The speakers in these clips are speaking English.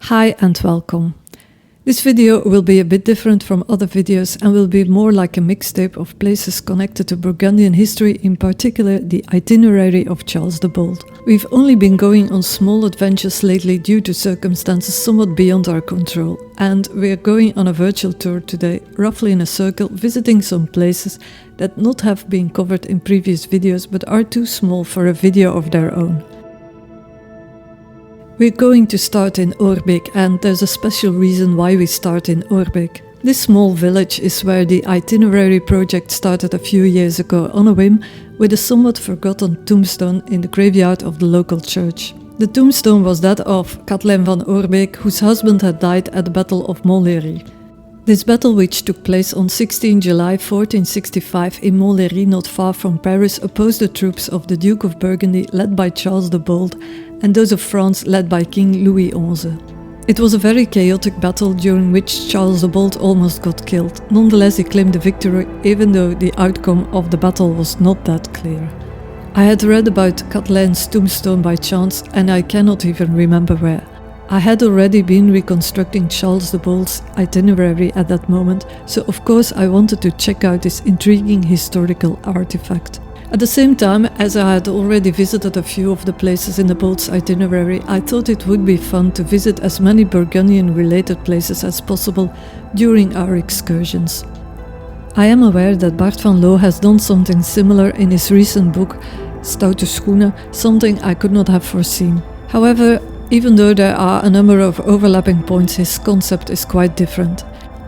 Hi and welcome. This video will be a bit different from other videos and will be more like a mixtape of places connected to Burgundian history, in particular the itinerary of Charles the Bold. We've only been going on small adventures lately due to circumstances somewhat beyond our control, and we're going on a virtual tour today, roughly in a circle, visiting some places that not have been covered in previous videos but are too small for a video of their own. We're going to start in Oorbeek, and there's a special reason why we start in Oorbeek. This small village is where the itinerary project started a few years ago on a whim, with a somewhat forgotten tombstone in the graveyard of the local church. The tombstone was that of Kathleen van Oorbeek, whose husband had died at the Battle of Montenaken. This battle, which took place on 16 July 1465 in Montenaken, not far from Paris, opposed the troops of the Duke of Burgundy, led by Charles the Bold, and those of France, led by King Louis XI. It was a very chaotic battle during which Charles the Bold almost got killed. Nonetheless, he claimed the victory, even though the outcome of the battle was not that clear. I had read about Kathleen's tombstone by chance, and I cannot even remember where. I had already been reconstructing Charles the Bold's itinerary at that moment, so of course I wanted to check out this intriguing historical artifact. At the same time, as I had already visited a few of the places in the Bold's itinerary, I thought it would be fun to visit as many Burgundian-related places as possible during our excursions. I am aware that Bart van Loo has done something similar in his recent book, Stoute Schoenen, something I could not have foreseen. However, even though there are a number of overlapping points, his concept is quite different.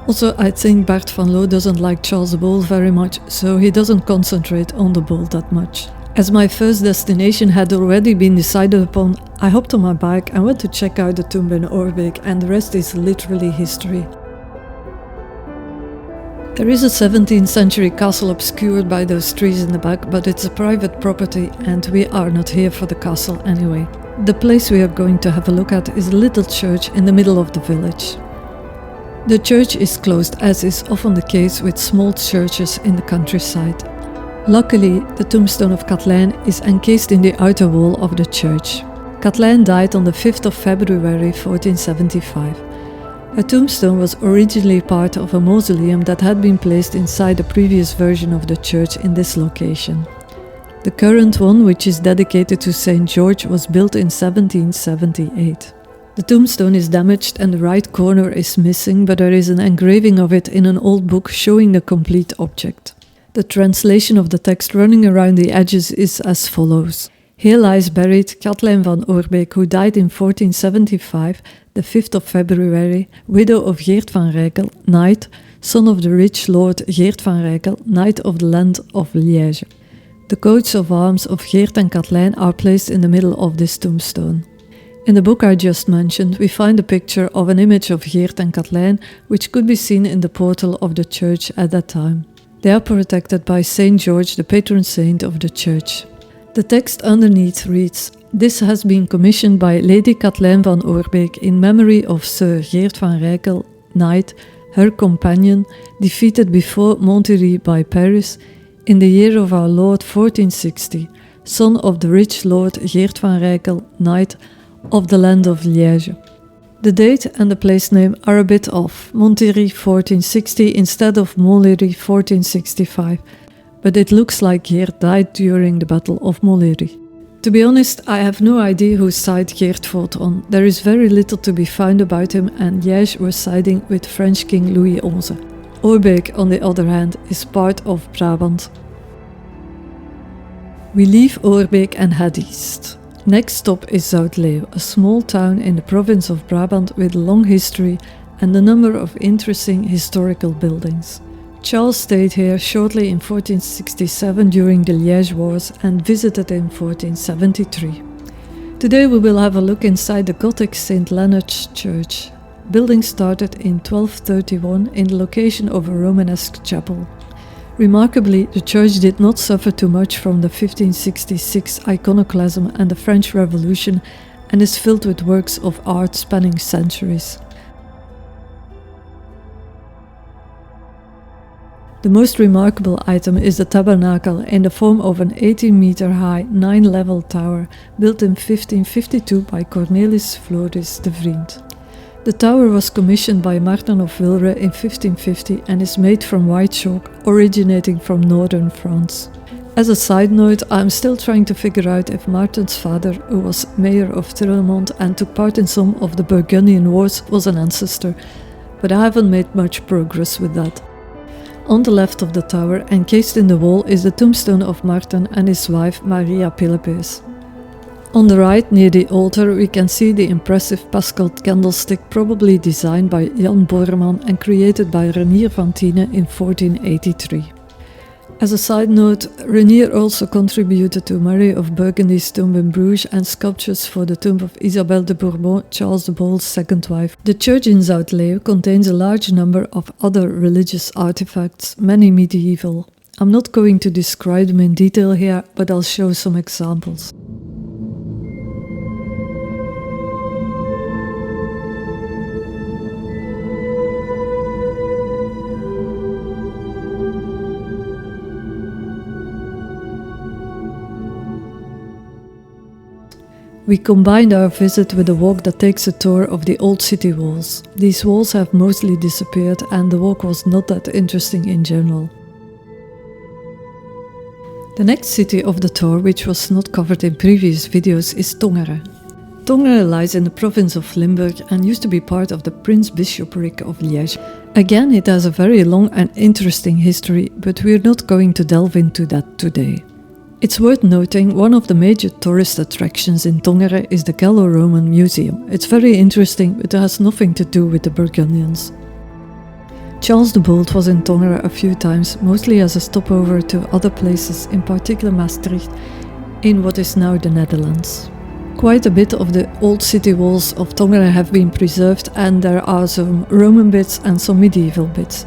Also, I think Bart van Loo doesn't like Charles the Bold very much, so he doesn't concentrate on the Bold that much. As my first destination had already been decided upon, I hopped on my bike and went to check out the tomb in Oorbeek, and the rest is literally history. There is a 17th century castle obscured by those trees in the back, but it's a private property and we are not here for the castle anyway. The place we are going to have a look at is a little church in the middle of the village. The church is closed, as is often the case with small churches in the countryside. Luckily, the tombstone of Kathleen is encased in the outer wall of the church. Kathleen died on the 5th of February 1475. Her tombstone was originally part of a mausoleum that had been placed inside a previous version of the church in this location. The current one, which is dedicated to St. George, was built in 1778. The tombstone is damaged and the right corner is missing, but there is an engraving of it in an old book showing the complete object. The translation of the text running around the edges is as follows. Here lies buried Kathleen van Oorbeek, who died in 1475, the 5th of February, widow of Geert van Rijkel, knight, son of the rich lord Geert van Rijkel, knight of the land of Liège. The coats of arms of Geert and Kathleen are placed in the middle of this tombstone. In the book I just mentioned, we find a picture of an image of Geert and Kathleen, which could be seen in the portal of the church at that time. They are protected by St. George, the patron saint of the church. The text underneath reads, "This has been commissioned by Lady Kathleen van Oorbeek in memory of Sir Geert van Rijkel, knight, her companion, defeated before Montenaken by Paris, in the year of our Lord 1460, son of the rich lord Geert van Rijkel, knight, of the land of Liège." The date and the place name are a bit off, Montenaken 1460 instead of Montenaken 1465, but it looks like Geert died during the Battle of Montenaken. To be honest, I have no idea whose side Geert fought on. There is very little to be found about him, and Liège was siding with French King Louis XI. Oorbeek, on the other hand, is part of Brabant. We leave Oorbeek and head east. Next stop is Zoutleeuw, a small town in the province of Brabant with a long history and a number of interesting historical buildings. Charles stayed here shortly in 1467 during the Liège Wars and visited in 1473. Today we will have a look inside the Gothic St. Leonard's Church. Building started in 1231 in the location of a Romanesque chapel. Remarkably, the church did not suffer too much from the 1566 iconoclasm and the French Revolution and is filled with works of art spanning centuries. The most remarkable item is the tabernacle in the form of an 18-meter-high, 9-level tower built in 1552 by Cornelis Floris de Vriend. The tower was commissioned by Martin of Villeray in 1550 and is made from white chalk, originating from northern France. As a side note, I'm still trying to figure out if Martin's father, who was mayor of Trillemont and took part in some of the Burgundian wars, was an ancestor, but I haven't made much progress with that. On the left of the tower, encased in the wall, is the tombstone of Martin and his wife Maria Pilipes. On the right, near the altar, we can see the impressive Pascal candlestick, probably designed by Jan Bormann and created by Renier van Tiene in 1483. As a side note, Renier also contributed to Mary of Burgundy's tomb in Bruges and sculptures for the tomb of Isabelle de Bourbon, Charles the Bold's second wife. The church in Zoutleeuw contains a large number of other religious artifacts, many medieval. I'm not going to describe them in detail here, but I'll show some examples. We combined our visit with a walk that takes a tour of the old city walls. These walls have mostly disappeared and the walk was not that interesting in general. The next city of the tour, which was not covered in previous videos, is Tongeren. Tongeren lies in the province of Limburg and used to be part of the Prince Bishopric of Liège. Again, it has a very long and interesting history, but we're not going to delve into that today. It's worth noting, one of the major tourist attractions in Tongeren is the Gallo-Roman Museum. It's very interesting, but it has nothing to do with the Burgundians. Charles the Bold was in Tongeren a few times, mostly as a stopover to other places, in particular Maastricht, in what is now the Netherlands. Quite a bit of the old city walls of Tongeren have been preserved and there are some Roman bits and some medieval bits.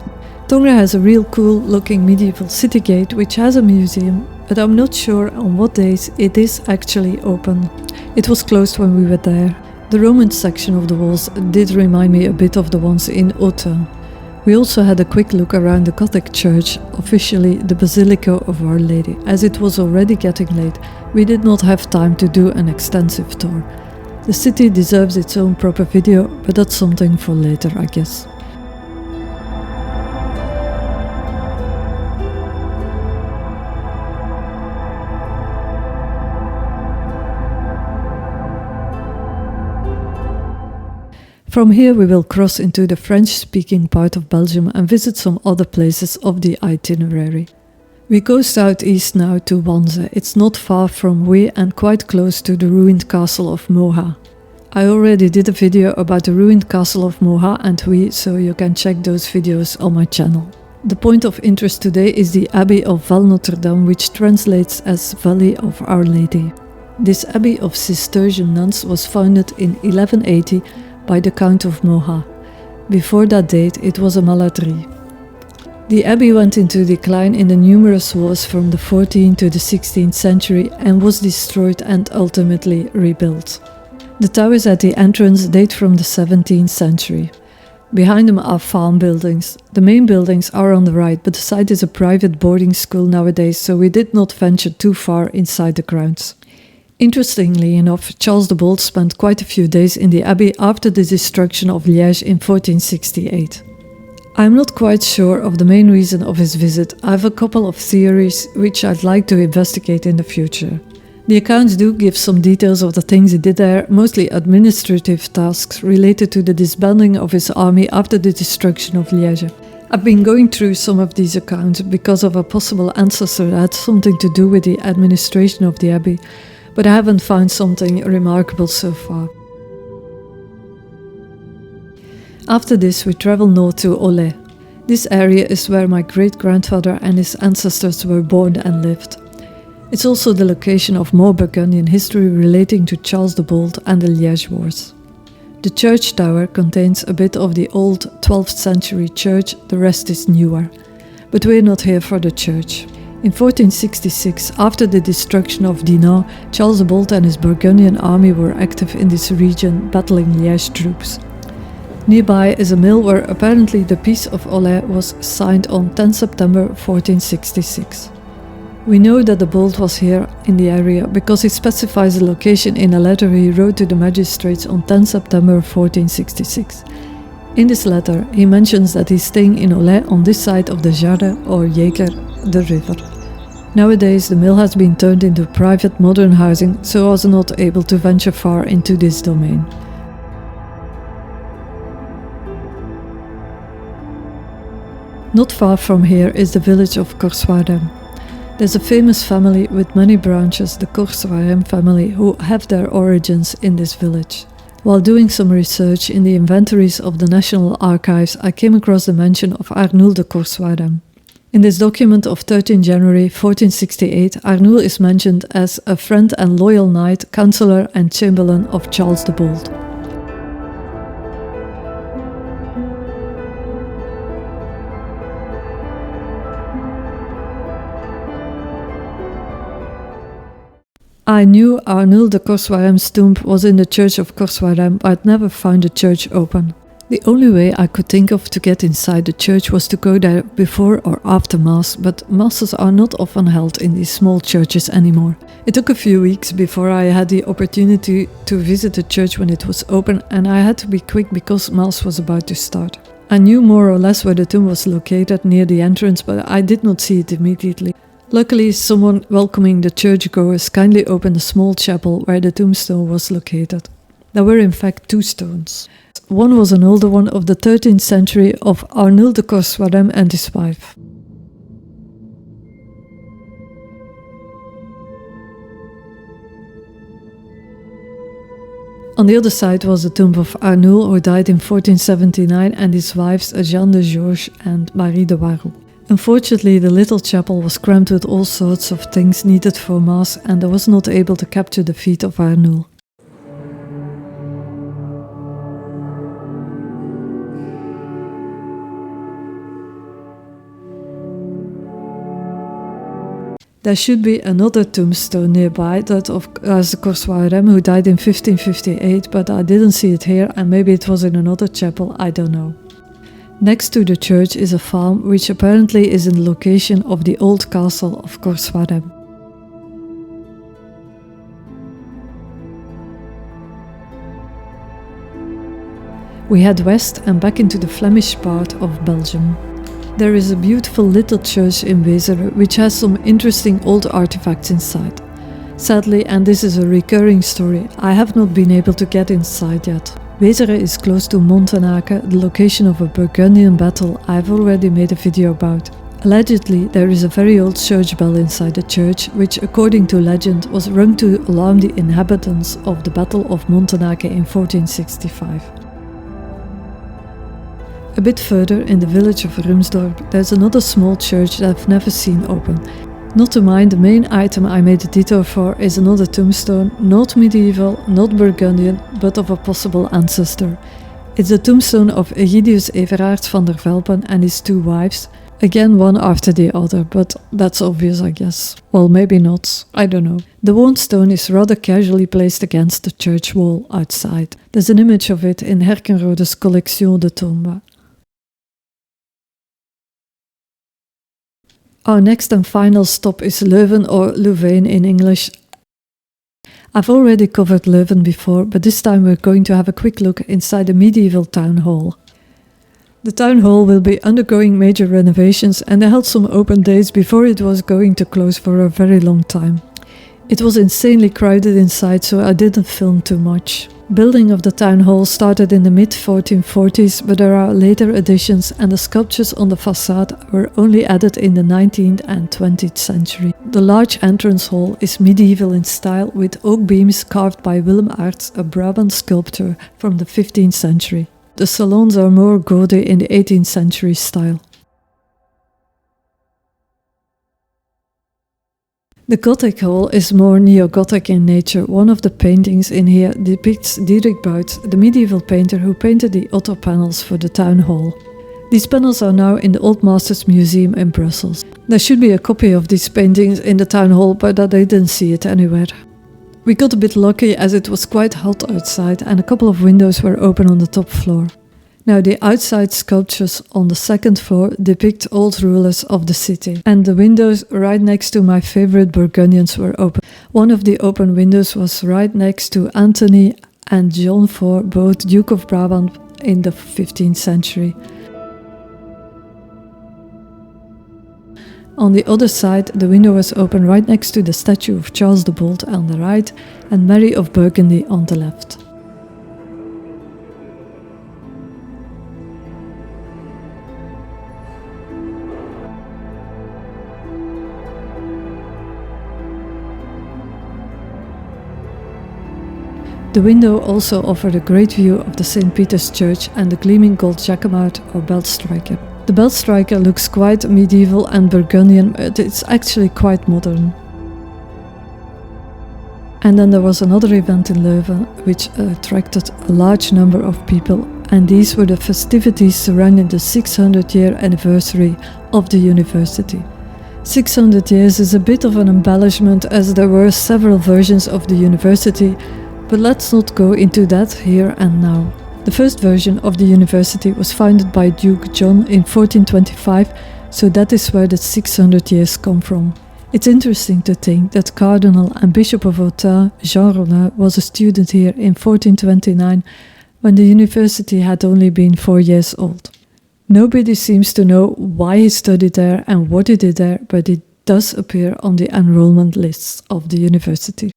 Tongeren has a real cool looking medieval city gate which has a museum, but I'm not sure on what days it is actually open. It was closed when we were there. The Roman section of the walls did remind me a bit of the ones in Autun. We also had a quick look around the Gothic church, officially the Basilica of Our Lady. As it was already getting late, we did not have time to do an extensive tour. The city deserves its own proper video, but that's something for later, I guess. From here we will cross into the French-speaking part of Belgium and visit some other places of the itinerary. We go southeast now to Wanze. It's not far from Huy and quite close to the ruined castle of Moha. I already did a video about the ruined castle of Moha and Huy, so you can check those videos on my channel. The point of interest today is the Abbey of Val Notre Dame, which translates as Valley of Our Lady. This abbey of Cistercian nuns was founded in 1180 by the Count of Moha. Before that date, it was a malaterie. The abbey went into decline in the numerous wars from the 14th to the 16th century and was destroyed and ultimately rebuilt. The towers at the entrance date from the 17th century. Behind them are farm buildings. The main buildings are on the right, but the site is a private boarding school nowadays, so we did not venture too far inside the grounds. Interestingly enough, Charles the Bold spent quite a few days in the abbey after the destruction of Liège in 1468. I'm not quite sure of the main reason of his visit. I have a couple of theories which I'd like to investigate in the future. The accounts do give some details of the things he did there, mostly administrative tasks related to the disbanding of his army after the destruction of Liège. I've been going through some of these accounts because of a possible ancestor that had something to do with the administration of the abbey, but I haven't found something remarkable so far. After this, we travel north to Olay. This area is where my great-grandfather and his ancestors were born and lived. It's also the location of more Burgundian history relating to Charles the Bold and the Liège Wars. The church tower contains a bit of the old 12th century church, the rest is newer. But we're not here for the church. In 1466, after the destruction of Dinant, Charles the Bold and his Burgundian army were active in this region, battling Liège troops. Nearby is a mill where apparently the Peace of Olay was signed on 10 September 1466. We know that the bolt was here in the area because he specifies the location in a letter he wrote to the magistrates on 10 September 1466. In this letter, he mentions that he's staying in Olay on this side of the Jardin or Jeker, the river. Nowadays, the mill has been turned into private modern housing, so I was not able to venture far into this domain. Not far from here is the village of Coursoirem. There's a famous family with many branches, the Coursoirem family, who have their origins in this village. While doing some research in the inventories of the National Archives, I came across the mention of Arnoul de Coursoirem. In this document of 13 January 1468, Arnoul is mentioned as a friend and loyal knight, counsellor and chamberlain of Charles the Bold. I knew Arnoul de Coursoirem's tomb was in the church of Coursoirem, but never found the church open. The only way I could think of to get inside the church was to go there before or after Mass, but Masses are not often held in these small churches anymore. It took a few weeks before I had the opportunity to visit the church when it was open, and I had to be quick because Mass was about to start. I knew more or less where the tomb was located near the entrance, but I did not see it immediately. Luckily, someone welcoming the churchgoers kindly opened a small chapel where the tombstone was located. There were in fact 2 stones. One was an older one of the 13th century of Arnoul de Coursoirem and his wife. On the other side was the tomb of Arnoul, who died in 1479, and his wives Jeanne de Georges and Marie de Warroux. Unfortunately, the little chapel was crammed with all sorts of things needed for Mass, and I was not able to capture the feet of Arnoul. There should be another tombstone nearby, that of Coursoirem, who died in 1558, but I didn't see it here, and maybe it was in another chapel, I don't know. Next to the church is a farm, which apparently is in the location of the old castle of Coursoirem. We head west and back into the Flemish part of Belgium. There is a beautiful little church in Wezeren, which has some interesting old artifacts inside. Sadly, and this is a recurring story, I have not been able to get inside yet. Wezeren is close to Montenaken, the location of a Burgundian battle I've already made a video about. Allegedly, there is a very old church bell inside the church, which according to legend was rung to alarm the inhabitants of the Battle of Montenaken in 1465. A bit further in the village of Rumsdorp, there's another small church that I've never seen open. Not to mind, the main item I made a detour for is another tombstone, not medieval, not Burgundian, but of a possible ancestor. It's the tombstone of Egidius Everaerts van der Velpen and his 2 wives, again one after the other, but that's obvious, I guess. Well, maybe not, I don't know. The worn stone is rather casually placed against the church wall outside. There's an image of it in Herkenrode's Collection de Tombes. Our next and final stop is Leuven, or Louvain in English. I've already covered Leuven before, but this time we're going to have a quick look inside the medieval town hall. The town hall will be undergoing major renovations, and they held some open days before it was going to close for a very long time. It was insanely crowded inside, so I didn't film too much. Building of the town hall started in the mid-1440s, but there are later additions, and the sculptures on the facade were only added in the 19th and 20th century. The large entrance hall is medieval in style, with oak beams carved by Willem Aerts, a Brabant sculptor from the 15th century. The salons are more gaudy in the 18th century style. The Gothic hall is more neo-Gothic in nature. One of the paintings in here depicts Dietrich Bout, the medieval painter who painted the Otto panels for the town hall. These panels are now in the Old Masters Museum in Brussels. There should be a copy of these paintings in the town hall, but I didn't see it anywhere. We got a bit lucky as it was quite hot outside and a couple of windows were open on the top floor. Now the outside sculptures on the second floor depict old rulers of the city, and the windows right next to my favorite Burgundians were open. One of the open windows was right next to Anthony and John IV, both Duke of Brabant in the 15th century. On the other side, the window was open right next to the statue of Charles the Bold on the right and Mary of Burgundy on the left. The window also offered a great view of the St. Peter's Church and the gleaming gold jacquemart or belt striker. The belt striker looks quite medieval and Burgundian, but it's actually quite modern. And then there was another event in Leuven which attracted a large number of people, and these were the festivities surrounding the 600-year anniversary of the university. 600 years is a bit of an embellishment as there were several versions of the university, but let's not go into that here and now. The first version of the university was founded by Duke John in 1425, so that is where the 600 years come from. It's interesting to think that Cardinal and Bishop of Autun, Jean Rollin, was a student here in 1429 when the university had only been 4 years old. Nobody seems to know why he studied there and what he did there, but it does appear on the enrollment lists of the university.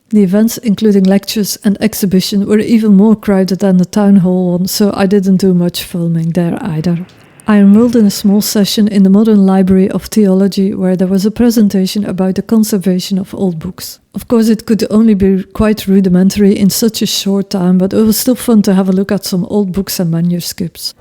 The events, including lectures and exhibition, were even more crowded than the town hall one, so I didn't do much filming there either. I enrolled in a small session in the Modern Library of Theology where there was a presentation about the conservation of old books. Of course, it could only be quite rudimentary in such a short time, but it was still fun to have a look at some old books and manuscripts.